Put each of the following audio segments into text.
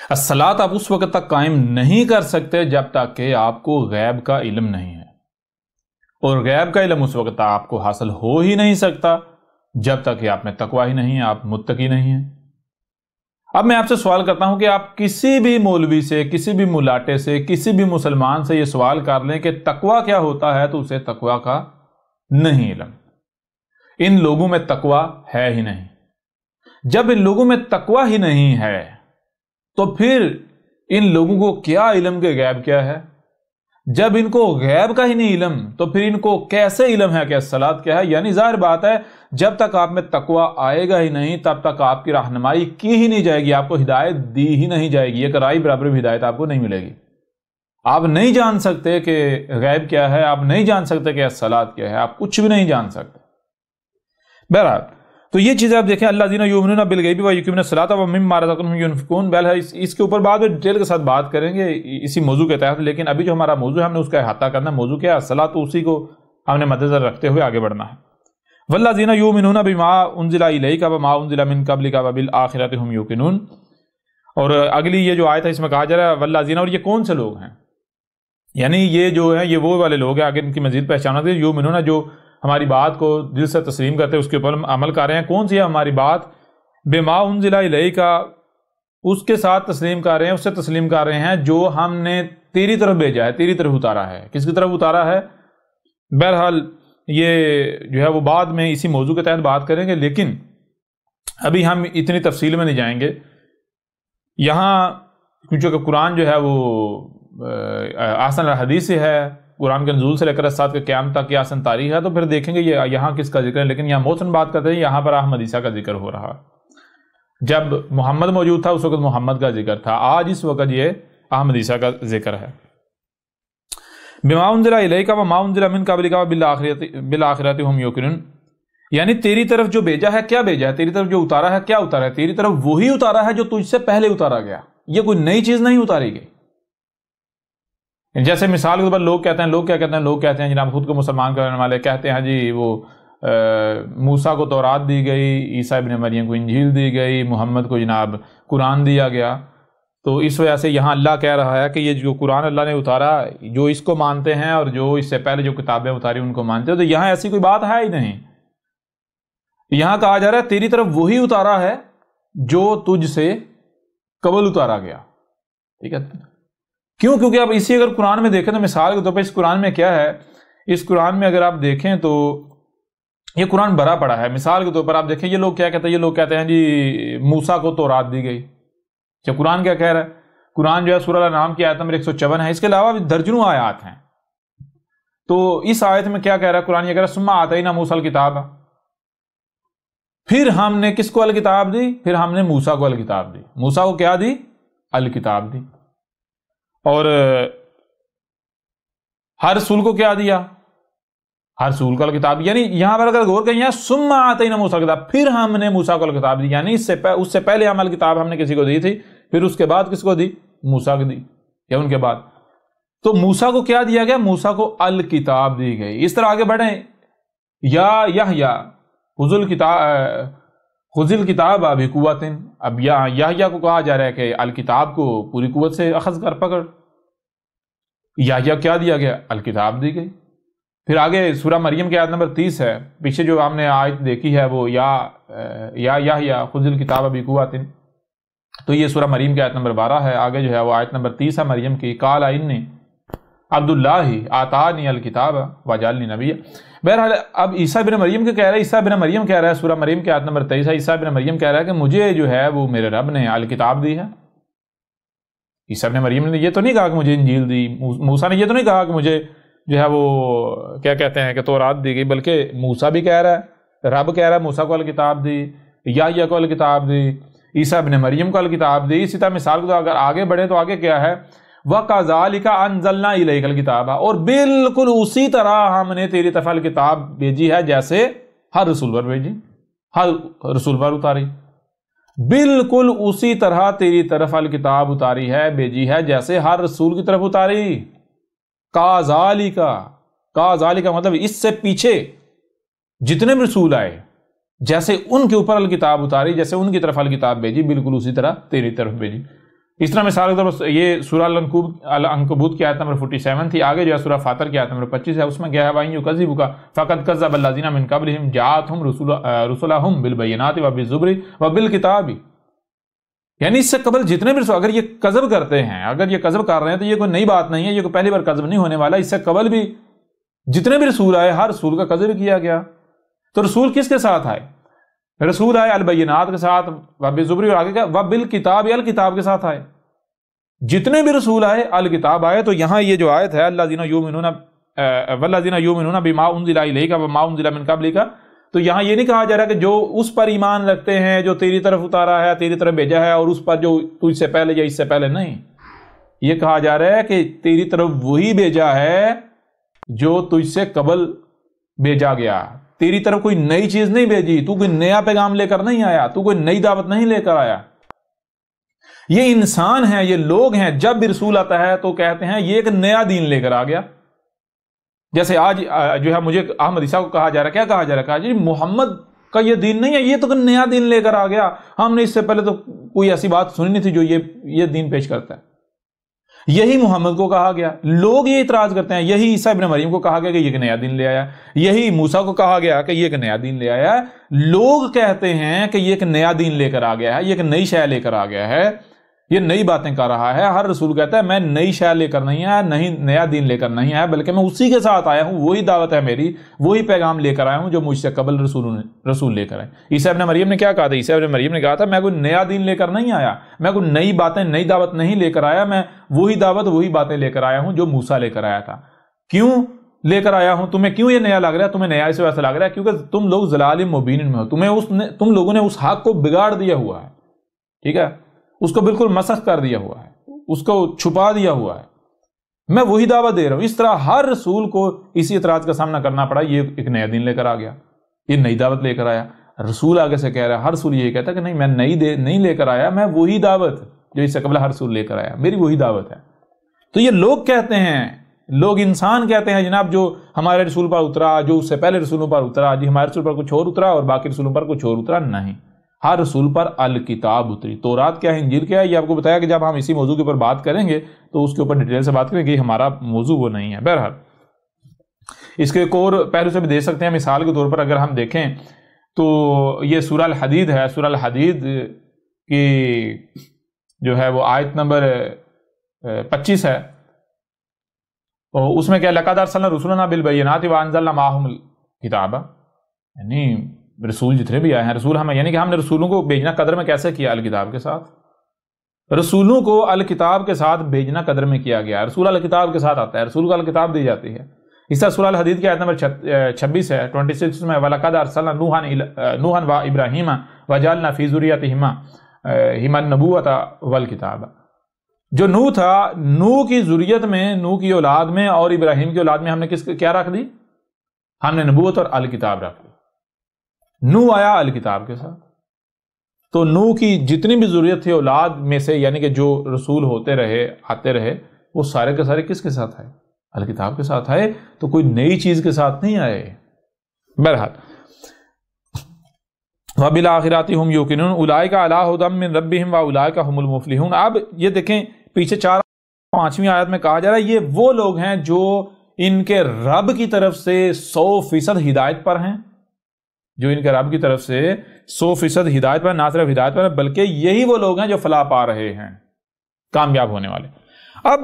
الصلاۃ آپ اس وقت تک قائم نہیں کر سکتے جب تک کہ آپ کو غیب کا علم نہیں ہے، اور غیب کا علم اس وقت تک آپ کو حاصل ہو ہی نہیں سکتا جب تک کہ آپ میں تقوی ہی نہیں ہے، آپ متقی نہیں ہیں۔ اب میں آپ سے سوال کرتا ہوں کہ آپ کسی بھی مولوی سے، کسی بھی ملاٹے سے، کسی بھی مسلمان سے یہ سوال کر لیں کہ تقوی کیا ہوتا ہے، تو اسے تقوی کا نہیں علم۔ ان لوگوں میں تقوی ہے ہی نہیں۔ جب ان لوگوں میں تقوی ہی نہیں ہے تو پھر ان لوگوں کو کیا علم کہ غیب کیا ہے؟ جب ان کو غیب کا ہی نہیں علم تو پھر ان کو کیسے علم ہے کہ الصلاۃ کیا ہے؟ یعنی ظاہر بات ہے جب تک آپ میں تقوی آئے گا ہی نہیں تب تک آپ کی رہنمائی کی ہی نہیں جائے گی، آپ کو ہدایت دی ہی نہیں جائے گی، ایک رائی برابر بھی ہدایت آپ کو نہیں ملے گی۔ آپ نہیں جان سکتے کہ غیب کیا ہے، آپ نہیں جان سکتے کہ الصلاۃ کیا ہے، آپ کچھ بھی نہیں جان سکتے۔ بہرحال تو یہ چیزیں آپ دیکھیں، الذین یؤمنون بالغیب ویقیمون الصلاۃ ومما رزقناہم ینفقون۔ بہرحال اس کے اوپر بعد میں ڈیٹیل کے ساتھ بات کریں گے اسی موضوع کے تحت، لیکن ابھی جو ہمارا موضوع ہے ہم نے اس کا احاطہ کرنا ہے۔ موضوع کیا ہے؟ الصلاۃ، تو اسی کو ہم نے مد نظر رکھتے ہوئے آگے بڑھنا ہے۔ والذین یؤمنون بما انزل الیک وما انزل من قبلک وبالآخرۃ ھم یوقنون۔ اور اگلی یہ جو آیت ہے اس میں کہا جا رہا ہے والذین، اور یہ کون سے لوگ ہیں؟ یعنی یہ جو ہیں یہ وہ والے لوگ ہیں، آگے ان کی مزید پہچان ہوتی ہے، یؤمنون جو ہماری بات کو دل سے تسلیم کرتے ہیں، اس کے اوپر عمل کر رہے ہیں۔ کون سی ہے ہماری بات؟ بما انزل الیک، اس کے ساتھ تسلیم کر رہے ہیں، اس سے تسلیم کر رہے ہیں جو ہم نے تیری طرف بھیجا ہے، تیری طرف اتارا ہے۔ کس کی طرف اتارا ہے؟ بہرحال یہ جو ہے وہ بعد میں اسی موضوع کے تحت بات کریں گے، لیکن ابھی ہم اتنی تفصیل میں نہیں جائیں گے یہاں، کیونکہ قرآن جو ہے وہ احسن الحدیث سے ہے، قرآن کے نزول سے لے کر الساعت کے قیام تک کی احسن تاریخ ہے، تو پھر دیکھیں گے یہ یہاں کس کا ذکر ہے۔ لیکن یہاں محسن بات کرتے ہیں، یہاں پر احمد عیسیٰ کا ذکر ہو رہا۔ جب محمد موجود تھا اس وقت محمد کا ذکر تھا، آج اس وقت یہ احمد عیسیٰ کا ذکر ہے۔ بما انزل الیک وما انزل من قبلک وبالآخرۃ ھم یوقنون، یعنی تیری طرف جو بھیجا ہے، کیا بھیجا ہے؟ تیری طرف جو اتارا ہے، کیا اتارا ہے؟ تیری طرف وہی اتارا ہے جو تجھ سے پہلے اتارا گیا، یہ کوئی نئی چیز نہیں اتاری گئی۔ جیسے مثال کے طور پر لوگ کہتے ہیں، لوگ کیا کہتے ہیں؟ لوگ کہتے ہیں جناب خود کو مسلمان کرنے والے کہتے ہیں جی وہ موسیٰ کو تورات دی گئی، عیسیٰ ابن مریم کو انجیل دی گئی، محمد کو جناب قرآن دیا گیا۔ تو اس وجہ سے یہاں اللہ کہہ رہا ہے کہ یہ جو قرآن اللہ نے اتارا، جو اس کو مانتے ہیں اور جو اس سے پہلے جو کتابیں اتاری ان کو مانتے ہیں، تو یہاں ایسی کوئی بات ہے ہی نہیں۔ یہاں کہا جا رہا ہے تیری طرف وہی اتارا ہے جو تجھ سے قبل اتارا گیا، ٹھیک ہے؟ کیوں؟ کیونکہ آپ اسی اگر قرآن میں دیکھیں تو مثال کے طور پر اس قرآن میں کیا ہے، اس قرآن میں اگر آپ دیکھیں تو یہ قرآن بھرا پڑا ہے۔ مثال کے طور پر آپ دیکھیں یہ لوگ کیا کہتے ہیں، یہ لوگ کہتے ہیں جی موسیٰ کو تورات دی گئی۔ کیا قرآن کیا کہہ رہا ہے؟ قرآن جو ہے سورہ الانعام کی آیت نمبر 154 ہے، اس کے علاوہ بھی درجنوں آیات ہیں۔ تو اس آیت میں کیا کہہ رہا ہے قرآن؟ یہ کہہ رہا ہے ثم آتینا موسیٰ الکتاب، پھر ہم نے کس کو الکتاب دی؟ پھر ہم نے موسیٰ کو الکتاب دی۔ موسیٰ کو کیا دی؟ الکتاب دی۔ اور ہر رسول کو کیا دیا؟ ہر رسول کو الکتاب۔ یعنی یہاں پر اگر غور کریں، یہاں ثم آتینا موسیٰ الکتاب، پھر ہم نے موسیٰ کو الکتاب دی، یعنی اس سے پہلے ہم الکتاب ہم نے کسی کو دی تھی، پھر اس کے بعد کس کو دی؟ موسیٰ کو دی، یا ان کے بعد۔ تو موسیٰ کو کیا دیا گیا؟ موسیٰ کو الکتاب دی گئی۔ اس طرح آگے بڑھیں، یا یحییٰ خذ الکتاب بقوۃ، اب یحییٰ کو کہا جا رہا ہے کہ الکتاب کو پوری قوت سے اخذ کر پکڑ۔ یحییٰ کیا دیا گیا؟ الکتاب دی گئی۔ پھر آگے سورہ مریم کی آیت نمبر 30 ہے، پیچھے جو ہم نے آیت دیکھی ہے وہ یا یحییٰ خذ الکتاب بقوۃ، تو یہ سورہ مریم کی آیت نمبر 12 ہے۔ آگے جو ہے وہ آیت نمبر 30 ہے مریم کی، قال انی عبد اللہ آتانی الکتاب وجعلنی نبیا۔ بہرحال اب عیسیٰ بن مریم کے کہہ رہا ہے، عیسیٰ بن مریم کہہ رہا ہے، سورہ مریم کی آیت نمبر 23 ہے، عیسیٰ بن مریم کہہ رہا ہے کہ مجھے جو ہے وہ میرے رب نے الکتاب دی ہے۔ عیسیٰ بن مریم نے یہ تو نہیں کہا کہ مجھے انجیل دی، موسیٰ نے یہ تو نہیں کہا کہ مجھے جو ہے وہ کیا کہتے ہیں کہ تورات دی گئی، بلکہ موسیٰ بھی کہہ رہا ہے، رب کہہ رہا ہے موسیٰ کو الکتاب دی، یحییٰ کو الکتاب دی، عیسیٰ ابن مریم کو الکتاب دی۔ اسی طرح مثال کو اگر آگے بڑھے تو آگے کیا ہے؟ وَكَذَلِكَ أَنزَلْنَا إِلَيْكَ الْكِتَابَ، اور بالکل اسی طرح ہم نے تیری طرف الکتاب بھیجی ہے جیسے ہر رسول پر بھیجی، ہر رسول پر اتاری، بالکل اسی طرح تیری طرف الکتاب اتاری ہے، بھیجی ہے جیسے ہر رسول کی طرف اتاری۔ کَذَلِكَ مطلب اس سے پیچھے جتنے بھی رسول آئے جیسے ان کے اوپر الکتاب اتاری، جیسے ان کی طرف الکتاب بھیجی، بالکل اسی طرح تیری طرف بھیجی۔ اس طرح مثال کے طور پر یہ سورہ العنکبوت کی آیت نمبر 47 تھی. آگے جو ہے سورہ فاطر کی آیت نمبر 25 ہے, اس میں کیا ہے, وَإِن يُكَذِّبُكَ فَقَدْ كَذَّبَ الَّذِينَ مِن قَبْلِهِمْ جَاءَتْهُمْ رُسُلُهُمْ بِالْبَيِّنَاتِ وَبِالزُّبُرِ وَبِالْكِتَابِ. یعنی اس سے قبل جتنے بھی رسول, اگر یہ کذب کرتے ہیں, اگر یہ کذب کر رہے ہیں تو یہ کوئی نئی بات نہیں ہے, یہ کوئی پہلی بار کذب نہیں ہونے والا. اس سے قبل بھی جتنے بھی رسول آئے ہر رسول کا کذب کیا گیا. تو رسول کس کے ساتھ آئے؟ رسول آئے البینات کے ساتھ, وبالزبر, اور آگے کیا, وبالکتاب, الکتاب کے ساتھ آئے. جتنے بھی رسول آئے الکتاب آئے. تو یہاں یہ جو آیت ہے الذین یؤمنون والذین یؤمنون بما انزل الیک وما انزل من قبلک, تو یہاں یہ نہیں کہا جا رہا کہ جو اس پر ایمان رکھتے ہیں جو تیری طرف اتارا ہے, تیری طرف بھیجا ہے, اور اس پر جو تجھ سے پہلے یا اس سے پہلے, نہیں. یہ کہا جا رہا ہے کہ تیری طرف وہی بھیجا ہے جو تجھ سے قبل بھیجا گیا. تیری طرف کوئی نئی چیز نہیں بھیجی, تو کوئی نیا پیغام لے کر نہیں آیا, تو کوئی نئی دعوت نہیں لے کر آیا. یہ انسان ہیں, یہ لوگ ہیں, جب بھی رسول آتا ہے تو کہتے ہیں یہ ایک نیا دین لے کر آ گیا. جیسے آج جو ہے مجھے احمد عیسیٰ کو کہا جا رہا ہے, کیا کہا جا رہا ہے, کہا جی محمد کا یہ دین نہیں ہے, یہ تو نیا دین لے کر آ گیا, ہم نے اس سے پہلے تو کوئی ایسی بات سنی نہیں تھی جو یہ دین پیش کرتا ہے. یہی محمد کو کہا گیا. لوگ یہ اعتراض کرتے ہیں, یہی عیسیٰ ابن مریم کو کہا گیا کہ یہ ایک نیا دین لے آیا, یہی موسیٰ کو کہا گیا کہ یہ ایک نیا دین لے آیا. لوگ کہتے ہیں کہ یہ ایک نیا دین لے کر آ گیا ہے, یہ ایک نئی شے لے کر آ گیا ہے, یہ نئی باتیں کر رہا ہے. ہر رسول کہتا ہے میں نئی شے لے کر نہیں آیا, نہیں نیا دین لے کر نہیں آیا, بلکہ میں اسی کے ساتھ آیا ہوں, وہی دعوت ہے میری, وہی پیغام لے کر آیا ہوں جو مجھ سے قبل رسول لے کر آئے. عیسیٰ ابن مریم نے کیا کہا تھا؟ عیسیٰ ابن مریم نے کہا تھا میں کوئی نیا دین لے کر نہیں آیا, میں کوئی نئی باتیں, نئی دعوت نہیں لے کر آیا, میں وہی دعوت, وہی باتیں لے کر آیا ہوں جو موسیٰ لے کر آیا تھا. کیوں لے کر آیا ہوں؟ تمہیں کیوں یہ نیا لگ رہا ہے؟ تمہیں نیا اس وجہ سے لگ رہا ہے کیونکہ تم لوگ ضلال مبین میں ہو, تم لوگوں نے اس حق کو بگاڑ دیا ہوا ہے, ٹھیک ہے, اس کو بالکل مسخ کر دیا ہوا ہے, اس کو چھپا دیا ہوا ہے. میں وہی دعوت دے رہا ہوں. اس طرح ہر رسول کو اسی اعتراض کا سامنا کرنا پڑا, یہ ایک نیا دین لے کر آ گیا, یہ نئی دعوت لے کر آیا. رسول آگے سے کہہ رہا ہے, ہر رسول یہ کہتا ہے کہ نہیں میں نہیں لے کر آیا, میں وہی دعوت جو اس سے قبل ہر رسول لے کر آیا, میری وہی دعوت ہے. تو یہ لوگ کہتے ہیں, لوگ انسان کہتے ہیں جناب جو ہمارے رسول پر اترا, جو اس سے پہلے رسولوں پر اترا, جی ہمارے رسول پر کچھ اور اترا اور باقی رسولوں پر کچھ اور اترا. نہیں, ہر رسول پر الکتاب اتری. تورات کیا ہے, انجیل کیا ہے, یہ آپ کو بتایا کہ جب ہم اسی موضوع کے اوپر بات کریں گے تو اس کے اوپر ڈیٹیل سے بات کریں گے, ہمارا موضوع وہ نہیں ہے. بہرحال اس کے ایک اور پہلو سے بھی دیکھ سکتے ہیں. مثال کے طور پر اگر ہم دیکھیں تو یہ سورہ الحدید ہے. سورہ الحدید کی جو ہے وہ آیت نمبر 25 ہے, اور اس میں کیا لقد ارسلنا رسلنا بالبینات وانزلنا معهم الکتاب, یعنی رسول جتنے بھی آئے ہیں رسول ہمیں, یعنی کہ ہم نے رسولوں کو بھیجنا قدر میں کیسے کیا؟ الکتاب کے ساتھ. رسولوں کو الکتاب کے ساتھ بھیجنا قدر میں کیا گیا. رسول الکتاب کے ساتھ آتا ہے, رسول کو الکتاب دی جاتی ہے. اس طرح سورہ الحدید کی آیت نمبر 26 ہے 26 میں وَلَقَدْ أَرْسَلْنَا نُوحًا وَإِبْرَاهِيمَ وَجَعَلْنَا فِي ذُرِّيَّتِهِمَا النُّبُوَّةَ وَالْكِتَابَ. جو نوح تھا, نوح کی ذریت میں, نوح کی اولاد میں اور ابراہیم کی اولاد میں ہم نے کیا رکھ دی؟ ہم نے نبوت اور الکتاب رکھ دی. نوح آیا الکتاب کے ساتھ. تو نوح کی جتنی بھی ذریت تھی اولاد میں سے, یعنی کہ جو رسول ہوتے رہے, آتے رہے, وہ سارے کے سارے کس کے ساتھ آئے؟ الکتاب کے ساتھ آئے. تو کوئی نئی چیز کے ساتھ نہیں آئے. بہرحال وَبِالْآخِرَةِ هُمْ يُوقِنُونَ أُولَٰئِكَ عَلَىٰ هُدًى مِّن رَّبِّهِمْ وَأُولَٰئِكَ هُمُ الْمُفْلِحُونَ. اب یہ دیکھیں پیچھے 4-5ویں آیت میں کہا جا رہا ہے یہ وہ لوگ ہیں جو ان کے رب کی طرف سے 100% ہدایت پر ہیں, جو ان کے رب کی طرف سے 100% ہدایت پر, نہ صرف ہدایت پر بلکہ یہی وہ لوگ ہیں جو فلاح پا رہے ہیں, کامیاب ہونے والے. اب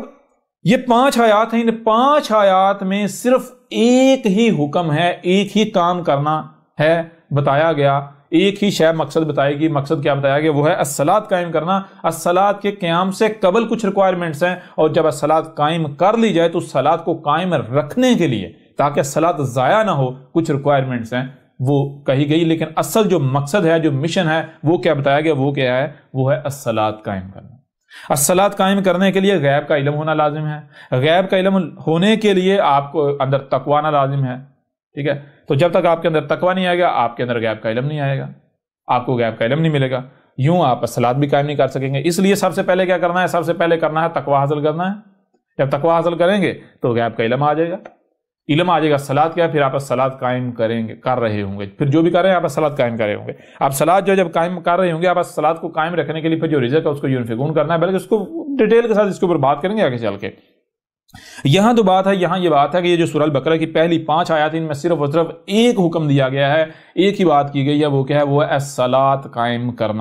یہ 5 آیات ہیں, ان 5 آیات میں صرف ایک ہی حکم ہے, ایک ہی کام کرنا ہے بتایا گیا, ایک ہی شے مقصد بتائے گی. مقصد کیا بتایا گیا؟ وہ ہے الصلاۃ قائم کرنا. الصلاۃ کے قیام سے قبل کچھ ریکوائرمنٹس ہیں, اور جب الصلاۃ قائم کر لی جائے تو الصلاۃ کو قائم رکھنے کے لیے تاکہ الصلاۃ ضائع نہ ہو کچھ ریکوائرمنٹس ہیں وہ کہی گئی. لیکن اصل جو مقصد ہے, جو مشن ہے, وہ کیا بتایا گیا؟ وہ کیا ہے؟ وہ ہے الصلاۃ قائم کرنا. الصلاۃ قائم کرنے کے لیے غیب کا علم ہونا لازم ہے. غیب کا علم ہونے کے لیے آپ کو اندر تقوی آنا لازم ہے, ٹھیک ہے. تو جب تک آپ کے اندر تقوی نہیں آئے گا, آپ کے اندر غیب کا علم نہیں آئے گا, آپ کو غیب کا علم نہیں ملے گا. یوں آپ الصلاۃ بھی قائم نہیں کر سکیں گے. اس لیے سب سے پہلے کیا کرنا ہے؟ سب سے پہلے کرنا ہے تقوی حاصل کرنا ہے. جب تقوی حاصل کریں گے تو غیب کا علم آ جائے گا. علم آ جائے گا صلات کیا ہے، پھر آپ صلات قائم کر رہے ہوں گے، پھر جو بھی کر رہے ہیں آپ صلات قائم کر رہے ہوں گے. آپ صلات جو جب قائم کر رہے ہوں گے، آپ صلات کو قائم رکھنے کے لیے پھر جو رزق ہے اس کو ينفقون کرنا ہے، بلکہ اس کو ڈیٹیل کے ساتھ اس کے اوپر بات کریں گے آگے چل کے. یہاں تو بات ہے، یہاں یہ بات ہے کہ یہ جو سورہ البقرہ کی پہلی 5 آیات ان میں صرف اور صرف ایک حکم دیا گیا ہے، ایک ہی بات کی گئی ہے، وہ کیا ہے، وہ ہے الصلاۃ قائم کرنا.